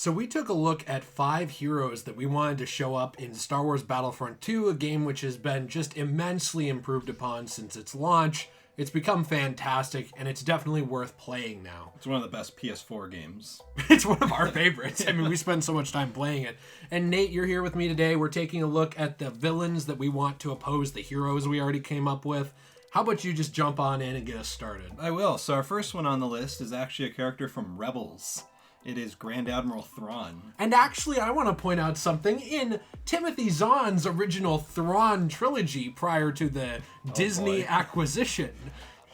So we took a look at 5 heroes that we wanted to show up in Star Wars Battlefront 2, a game which has been just immensely improved upon since its launch. It's become fantastic, and it's definitely worth playing now. It's one of the best PS4 games. It's one of our favorites. I mean, we spend so much time playing it. And Nate, you're here with me today. We're taking a look at the villains that we want to oppose the heroes we already came up with. How about you just jump on in and get us started? I will. So our first one on the list is actually a character from Rebels. It is Grand Admiral Thrawn. And actually, I want to point out something. In Timothy Zahn's original Thrawn trilogy prior to the Disney acquisition,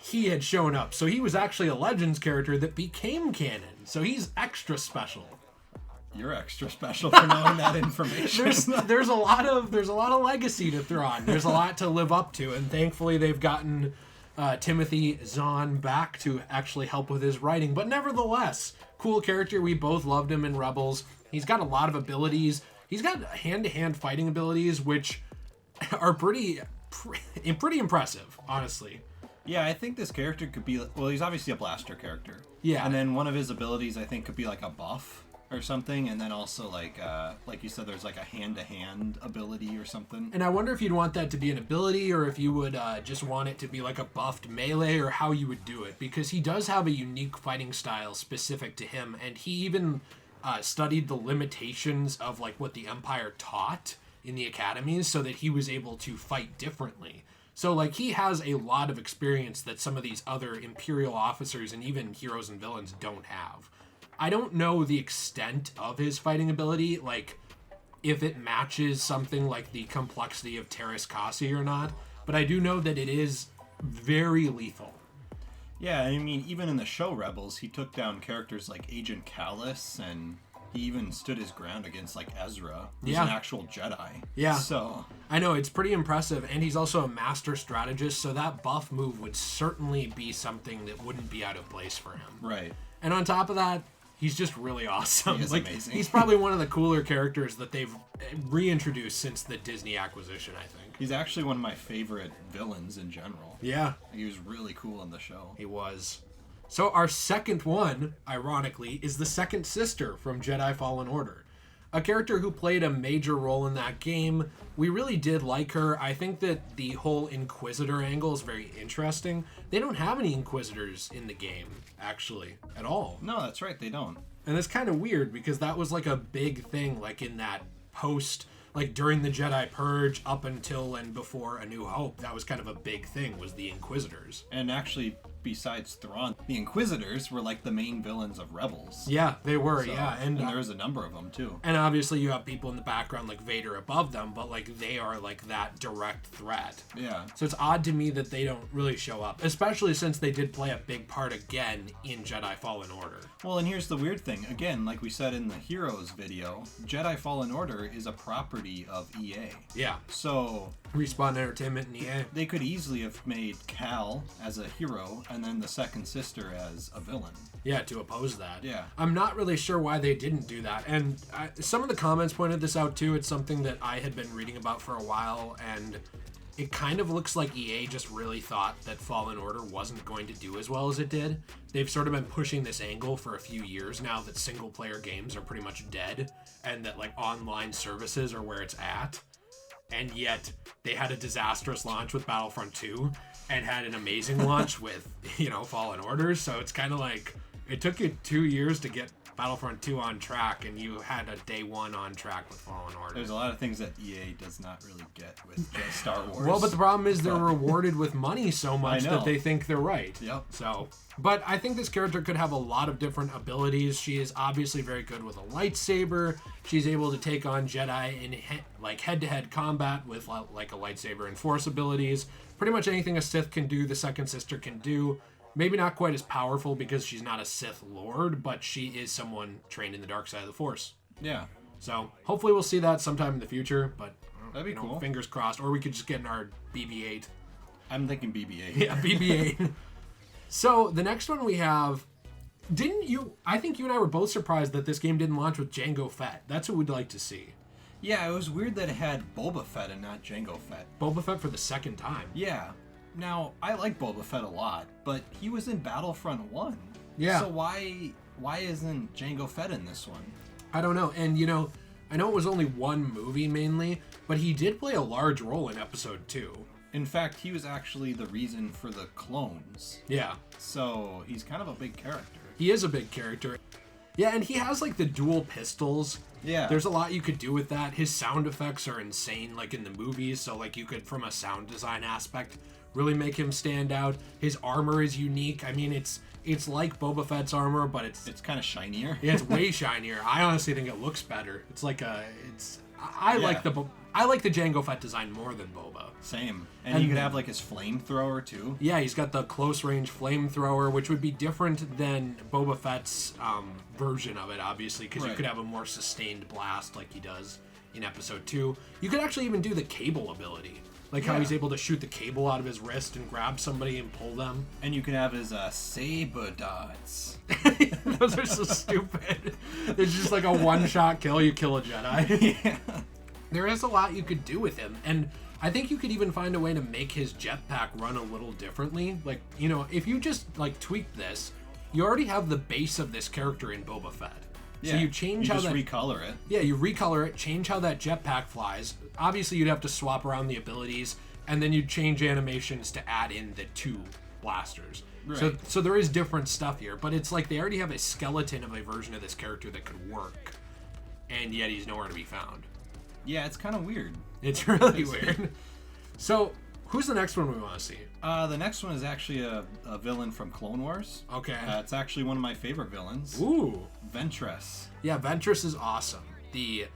he had shown up. So he was actually a Legends character that became canon. So he's extra special. You're extra special for knowing that information. There's a lot of legacy to Thrawn. There's a lot to live up to, and thankfully they've gotten Timothy Zahn back to actually help with his writing. But nevertheless, cool character. We both loved him in Rebels. He's got a lot of abilities. He's got hand-to-hand fighting abilities, which are pretty impressive, honestly. Yeah, I think this character could be... Well, he's obviously a blaster character. Yeah. And then one of his abilities, I think, could be like a buff or something. And then also, like you said, there's like a hand-to-hand ability or something. And I wonder if you'd want that to be an ability, or if you would just want it to be like a buffed melee, or how you would do it. Because he does have a unique fighting style specific to him. And he even studied the limitations of like what the Empire taught in the academies, so that he was able to fight differently. So, like, he has a lot of experience that some of these other Imperial officers and even heroes and villains don't have. I don't know the extent of his fighting ability, like, if it matches something like the complexity of Terras Kasi or not, but I do know that it is very lethal. Yeah, I mean, even in the show Rebels, he took down characters like Agent Kallus, and he even stood his ground against, like, Ezra, who's an actual Jedi. Yeah. So I know, it's pretty impressive, and he's also a master strategist, so that buff move would certainly be something that wouldn't be out of place for him. Right. And on top of that, he's just really awesome. He is amazing. He's probably one of the cooler characters that they've reintroduced since the Disney acquisition, I think. He's actually one of my favorite villains in general. Yeah. He was really cool in the show. He was. So our second one, ironically, is the second sister from Jedi Fallen Order. A character who played a major role in that game. We really did like her. I think that the whole Inquisitor angle is very interesting. They don't have any Inquisitors in the game, actually, at all. No, that's right, they don't. And it's kind of weird, because that was like a big thing, like in that post, like during the Jedi Purge up until and before A New Hope. That was kind of a big thing, was the Inquisitors. And actually, besides Thrawn, the Inquisitors were like the main villains of Rebels. Yeah, they were, So, yeah. And there was a number of them, too. And obviously you have people in the background like Vader above them, but like they are like that direct threat. Yeah. So it's odd to me that they don't really show up, especially since they did play a big part again in Jedi Fallen Order. Well, and here's the weird thing. Again, like we said in the Heroes video, Jedi Fallen Order is a property of EA. Yeah. So Respawn Entertainment and EA. they could easily have made Cal as a hero and then the second sister as a villain. Yeah, to oppose that. Yeah. I'm not really sure why they didn't do that. And some of the comments pointed this out too. It's something that I had been reading about for a while, and it kind of looks like EA just really thought that Fallen Order wasn't going to do as well as it did. They've sort of been pushing this angle for a few years now that single player games are pretty much dead, and that like online services are where it's at. And yet they had a disastrous launch with Battlefront 2 and had an amazing launch with, Fallen Order. So it's kind of like it took you 2 years to get Battlefront 2 on track, and you had a day one on track with Fallen Order. There's a lot of things that EA does not really get with just Star Wars. Well, but the problem is they're rewarded with money so much that they think they're right. Yep. So, but I think this character could have a lot of different abilities. She is obviously very good with a lightsaber. She's able to take on Jedi in head-to-head combat with like a lightsaber and Force abilities. Pretty much anything a Sith can do, the second sister can do. Maybe not quite as powerful because she's not a Sith Lord, but she is someone trained in the dark side of the Force. Yeah. So hopefully we'll see that sometime in the future, but that'd be cool. Fingers crossed. Or we could just get in our BB-8. I'm thinking BB-8. Yeah, BB-8. So the next one we have, I think you and I were both surprised that this game didn't launch with Jango Fett. That's what we'd like to see. Yeah, it was weird that it had Boba Fett and not Jango Fett. Boba Fett for the second time. Yeah. Now, I like Boba Fett a lot, but he was in Battlefront 1. Yeah. So why isn't Jango Fett in this one? I don't know. And, I know it was only one movie mainly, but he did play a large role in episode 2. In fact, he was actually the reason for the clones. Yeah. So he's kind of a big character. He is a big character. Yeah, and he has like the dual pistols. Yeah. There's a lot you could do with that. His sound effects are insane, like in the movies. So like you could, from a sound design aspect, really make him stand out. His armor is unique. I mean, it's like Boba Fett's armor, but it's kind of shinier. Yeah, it's way shinier. I honestly think it looks better. It's like I like the Jango Fett design more than Boba. Same. And you could have like his flamethrower too. Yeah, he's got the close range flamethrower, which would be different than Boba Fett's version of it, obviously, because you could have a more sustained blast like he does in episode 2. You could actually even do the cable ability. Like how he's able to shoot the cable out of his wrist and grab somebody and pull them. And you can have his saber darts. Those are so stupid. It's just like a one-shot kill. You kill a Jedi. Yeah. There is a lot you could do with him. And I think you could even find a way to make his jetpack run a little differently. Like, if you just like tweak this, you already have the base of this character in Boba Fett. Yeah. So you change how that... recolor it. Yeah, you recolor it, change how that jetpack flies. Obviously, you'd have to swap around the abilities, and then you'd change animations to add in the 2 blasters. Right. So there is different stuff here, but it's like they already have a skeleton of a version of this character that could work, and yet he's nowhere to be found. Yeah, it's kind of weird. It's really weird. So, who's the next one we want to see? The next one is actually a villain from Clone Wars. Okay. It's actually one of my favorite villains. Ooh. Ventress. Yeah, Ventress is awesome. The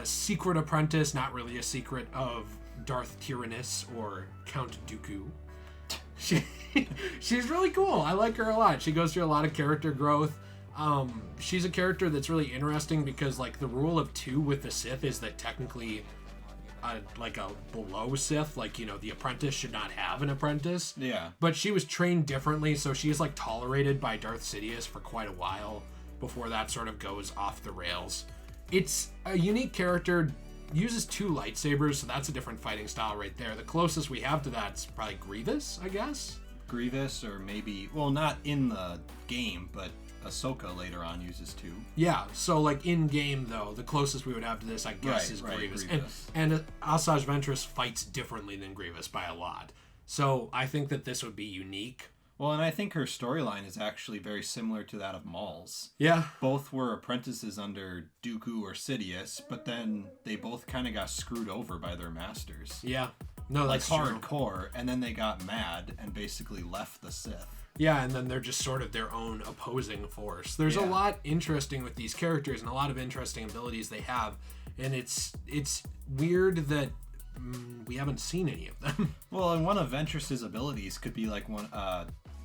secret apprentice, not really a secret, of Darth Tyrannus or Count Dooku. She's really cool. I like her a lot. She goes through a lot of character growth. She's a character that's really interesting because, like, the rule of 2 with the Sith is that technically... like a below Sith, like, the apprentice should not have an apprentice. Yeah. But she was trained differently, so she is like tolerated by Darth Sidious for quite a while before that sort of goes off the rails. It's a unique character, uses 2 lightsabers, so that's a different fighting style right there. The closest we have to that's probably Grievous, I guess. Grievous, or maybe, well, not in the game, but Ahsoka later on uses 2. Yeah, so like in game though, the closest we would have to this, I guess, is Grievous. And Asajj Ventress fights differently than Grievous by a lot. So I think that this would be unique. Well, and I think her storyline is actually very similar to that of Maul's. Yeah. Both were apprentices under Dooku or Sidious, but then they both kind of got screwed over by their masters. Yeah. No, that's like hardcore, and then they got mad and basically left the Sith. Yeah, and then they're just sort of their own opposing force. There's a lot interesting with these characters and a lot of interesting abilities they have, and it's weird that we haven't seen any of them. Well, and one of Ventress's abilities could be like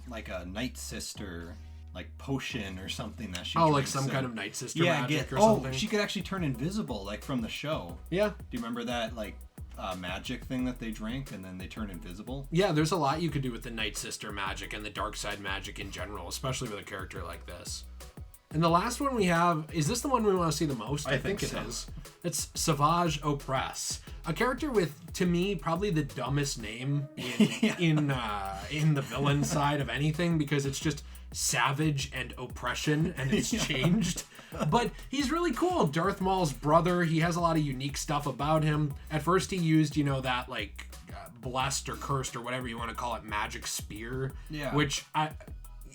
like a Night Sister, like potion or something that she drinks. Like some kind of Night Sister magic or something. She could actually turn invisible, like from the show. Yeah. Do you remember that, like, magic thing that they drank and then they turn invisible? Yeah, there's a lot you could do with the Night Sister magic and the dark side magic in general, especially with a character like this. And the last one we have, is this the one we want to see the most? I think it is. It's Savage Opress, a character with, to me, probably the dumbest name in the villain side of anything, because it's just savage and oppression, and it's changed. But he's really cool. Darth Maul's brother. He has a lot of unique stuff about him. At first he used, that like blessed or cursed or whatever you want to call it, magic spear. Yeah. Which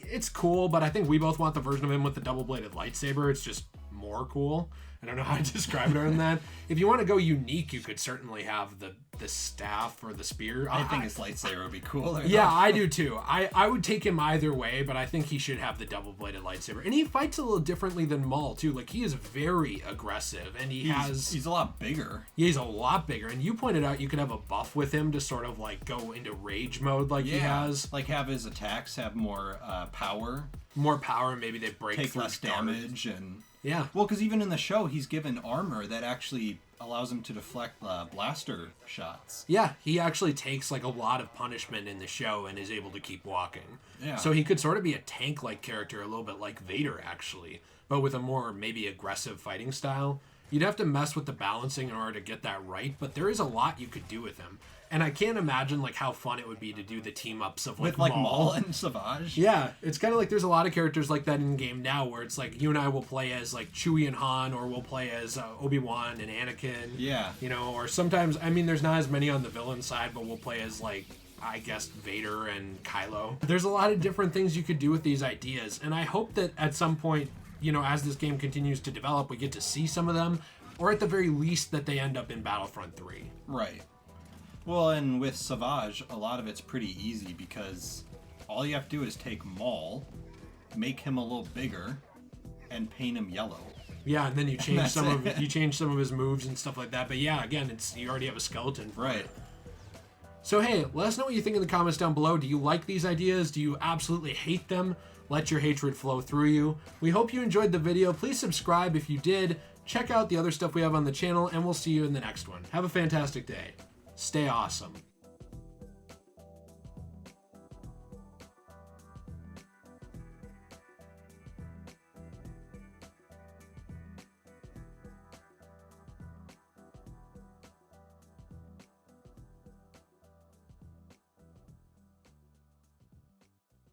it's cool, but I think we both want the version of him with the double-bladed lightsaber. It's just more cool. I don't know how to describe it other than that. If you want to go unique, you could certainly have the staff or the spear. I think his lightsaber would be cooler. Yeah, I do too. I would take him either way, but I think he should have the double-bladed lightsaber. And he fights a little differently than Maul too. Like, he is very aggressive, and he's a lot bigger. Yeah, he's a lot bigger. And you pointed out you could have a buff with him to sort of like go into rage mode like he has. Like have his attacks have more power. More power, maybe they break take through less damage and... Yeah. Well, because even in the show, he's given armor that actually allows him to deflect blaster shots. Yeah, he actually takes like a lot of punishment in the show and is able to keep walking. Yeah. So he could sort of be a tank-like character, a little bit like Vader, actually, but with a more maybe aggressive fighting style. You'd have to mess with the balancing in order to get that right, but there is a lot you could do with him. And I can't imagine like how fun it would be to do the team ups of like with like Maul and Savage. Yeah, it's kind of like there's a lot of characters like that in game now, where it's like you and I will play as like Chewie and Han, or we'll play as Obi-Wan and Anakin. Yeah, you know, or sometimes I mean there's not as many on the villain side, but we'll play as like I guess Vader and Kylo. There's a lot of different things you could do with these ideas, and I hope that at some point, you know, as this game continues to develop, we get to see some of them, or at the very least that they end up in Battlefront 3. Right. Well, and with Savage, a lot of it's pretty easy because all you have to do is take Maul, make him a little bigger, and paint him yellow. Yeah, and then you change some of his moves and stuff like that. But yeah, again, you already have a skeleton for it. So hey, let us know what you think in the comments down below. Do you like these ideas? Do you absolutely hate them? Let your hatred flow through you. We hope you enjoyed the video. Please subscribe if you did. Check out the other stuff we have on the channel, and we'll see you in the next one. Have a fantastic day. Stay awesome.